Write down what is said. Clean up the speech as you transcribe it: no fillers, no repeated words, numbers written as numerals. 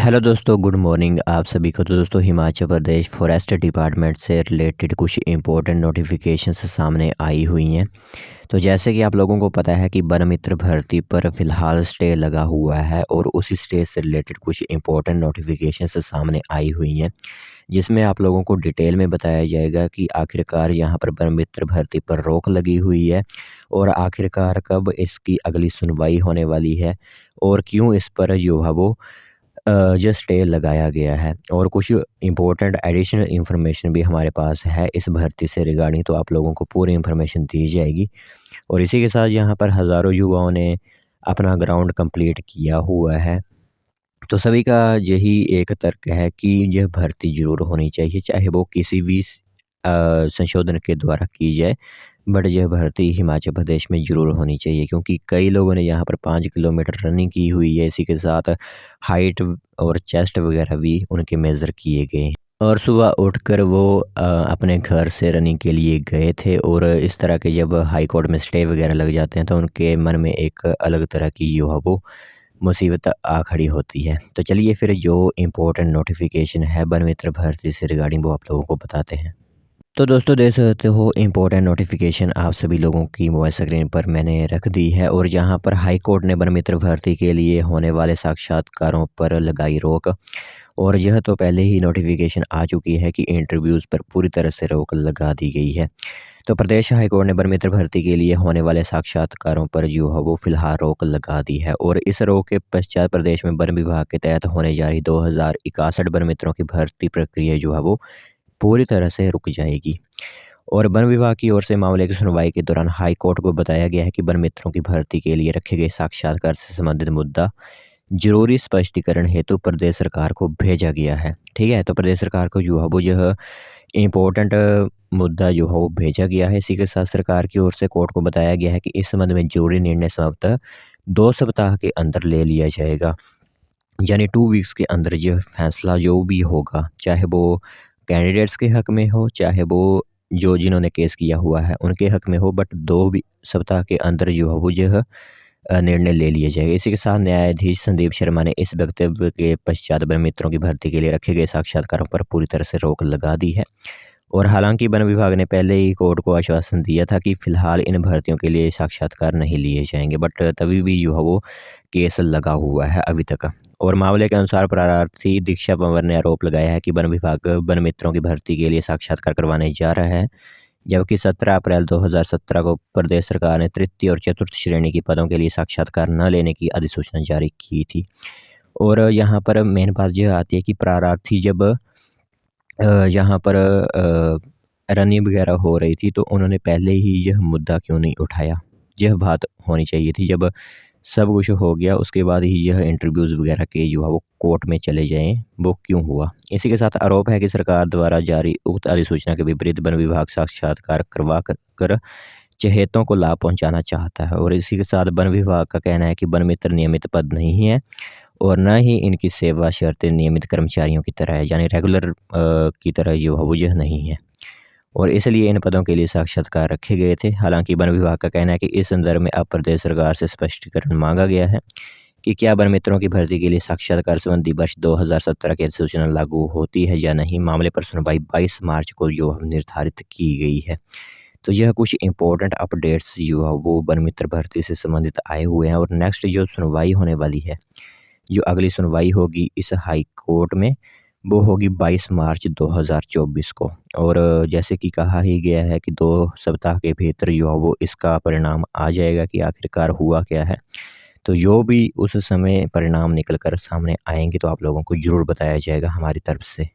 Hello दोस्तों, good morning आप सभी को। तो दोस्तों, हिमाचल प्रदेश फॉरेस्ट डिपार्टमेंट से रिलेटेड कुछ इंपॉर्टेंट नोटिफिकेशंस सामने आई हुई हैं। तो जैसे कि आप लोगों को पता है कि वन मित्र भर्ती पर फ़िलहाल स्टे लगा हुआ है और उसी स्टे से रिलेटेड कुछ इंपॉर्टेंट नोटिफिकेशंस सामने आई हुई हैं, जिसमें आप लोगों को डिटेल में बताया जाएगा कि आखिरकार यहाँ पर वन मित्र भर्ती पर रोक लगी हुई है और आखिरकार कब इसकी अगली सुनवाई होने वाली है और क्यों इस पर जो है वो जो स्टे लगाया गया है। और कुछ इम्पोर्टेंट एडिशनल इन्फॉर्मेशन भी हमारे पास है इस भर्ती से रिगार्डिंग, तो आप लोगों को पूरी इन्फॉर्मेशन दी जाएगी। और इसी के साथ यहाँ पर हज़ारों युवाओं ने अपना ग्राउंड कंप्लीट किया हुआ है। तो सभी का यही एक तर्क है कि यह भर्ती ज़रूर होनी चाहिए, चाहे वो किसी भी संशोधन के द्वारा की जाए, बट यह भर्ती हिमाचल प्रदेश में ज़रूर होनी चाहिए, क्योंकि कई लोगों ने यहाँ पर 5 किलोमीटर रनिंग की हुई है। इसी के साथ हाइट और चेस्ट वगैरह भी उनके मेज़र किए गए हैं और सुबह उठकर वो अपने घर से रनिंग के लिए गए थे। और इस तरह के जब हाई कोर्ट में स्टे वगैरह लग जाते हैं तो उनके मन में एक अलग तरह की जो है वो मुसीबत आ खड़ी होती है। तो चलिए फिर जो इम्पोर्टेंट नोटिफिकेशन है वन मित्र भर्ती से रिगार्डिंग वो आप लोगों को बताते हैं। तो दोस्तों, देख सकते हो इम्पोर्टेंट नोटिफिकेशन आप सभी लोगों की मोबाइल स्क्रीन पर मैंने रख दी है। और जहां पर हाई कोर्ट ने वन मित्र भर्ती के लिए होने वाले साक्षात्कारों पर लगाई रोक। और यह तो पहले ही नोटिफिकेशन आ चुकी है कि इंटरव्यूज़ पर पूरी तरह से रोक लगा दी गई है। तो प्रदेश हाई कोर्ट ने वन मित्र भर्ती के लिए होने वाले साक्षात्कारों पर जो है वो फ़िलहाल रोक लगा दी है। और इस रोक के पश्चात प्रदेश में वन विभाग के तहत होने जा रही 2061 वन मित्रों की भर्ती प्रक्रिया जो है वो पूरी तरह से रुक जाएगी। और वन विभाग की ओर से मामले की सुनवाई के दौरान हाई कोर्ट को बताया गया है कि वन मित्रों की भर्ती के लिए रखे गए साक्षात्कार से संबंधित मुद्दा जरूरी स्पष्टीकरण हेतु प्रदेश सरकार को भेजा गया है। ठीक है, तो प्रदेश सरकार को जो है वो यह इम्पोर्टेंट मुद्दा जो है वो भेजा गया है। इसी के साथ सरकार की ओर से कोर्ट को बताया गया है कि इस संबंध में जरूरी निर्णय संभवतः 2 सप्ताह के अंदर ले लिया जाएगा, यानी 2 वीक्स के अंदर यह फैसला जो भी होगा, चाहे वो कैंडिडेट्स के हक में हो, चाहे वो जो जिन्होंने केस किया हुआ है उनके हक में हो, बट 2 भी सप्ताह के अंदर जो है वो यह निर्णय ले लिया जाएगा। इसी के साथ न्यायाधीश संदीप शर्मा ने इस वक्तव्य के पश्चात वन मित्रों की भर्ती के लिए रखे गए साक्षात्कारों पर पूरी तरह से रोक लगा दी है। और हालांकि वन विभाग ने पहले ही कोर्ट को आश्वासन दिया था कि फिलहाल इन भर्तियों के लिए साक्षात्कार नहीं लिए जाएंगे, बट तभी भी जो है वो केस लगा हुआ है अभी तक। और मामले के अनुसार प्रार्थी दीक्षा पंवर ने आरोप लगाया है कि वन विभाग वन मित्रों की भर्ती के लिए साक्षात्कार करवाने जा रहा है, जबकि 17 अप्रैल 2017 को प्रदेश सरकार ने तृतीय और चतुर्थ श्रेणी के पदों के लिए साक्षात्कार न लेने की अधिसूचना जारी की थी। और यहाँ पर मेन बात यह आती है कि प्रार्थी जब यहाँ पर रनिंग वगैरह हो रही थी तो उन्होंने पहले ही यह मुद्दा क्यों नहीं उठाया। यह बात होनी चाहिए थी, जब सब कुछ हो गया उसके बाद ही यह इंटरव्यूज़ वगैरह के जो है वो कोर्ट में चले जाएँ, वो क्यों हुआ। इसी के साथ आरोप है कि सरकार द्वारा जारी उक्त अधिसूचना के विपरीत वन विभाग साक्षात्कार करवा कर चहेतों को लाभ पहुंचाना चाहता है। और इसी के साथ वन विभाग का कहना है कि वन मित्र नियमित पद नहीं है और न ही इनकी सेवा शर्तें नियमित कर्मचारियों की तरह है, यानी रेगुलर की तरह जो है वो यह नहीं है। और इसलिए इन पदों के लिए साक्षात्कार रखे गए थे। हालांकि वन विभाग का कहना है कि इस संदर्भ में अब प्रदेश सरकार से स्पष्टीकरण मांगा गया है कि क्या वन मित्रों की भर्ती के लिए साक्षात्कार संबंधी वर्ष 2017 की अधिसूचना लागू होती है या नहीं। मामले पर सुनवाई 22 मार्च को जो निर्धारित की गई है। तो यह कुछ इंपॉर्टेंट अपडेट्स जो है वो वन मित्र भर्ती से संबंधित आए हुए हैं। और नेक्स्ट जो सुनवाई होने वाली है, जो अगली सुनवाई होगी इस हाई कोर्ट में, वो होगी 22 मार्च 2024 को। और जैसे कि कहा ही गया है कि 2 सप्ताह के भीतर जो है वो इसका परिणाम आ जाएगा कि आखिरकार हुआ क्या है। तो जो भी उस समय परिणाम निकल कर सामने आएंगे तो आप लोगों को ज़रूर बताया जाएगा हमारी तरफ से।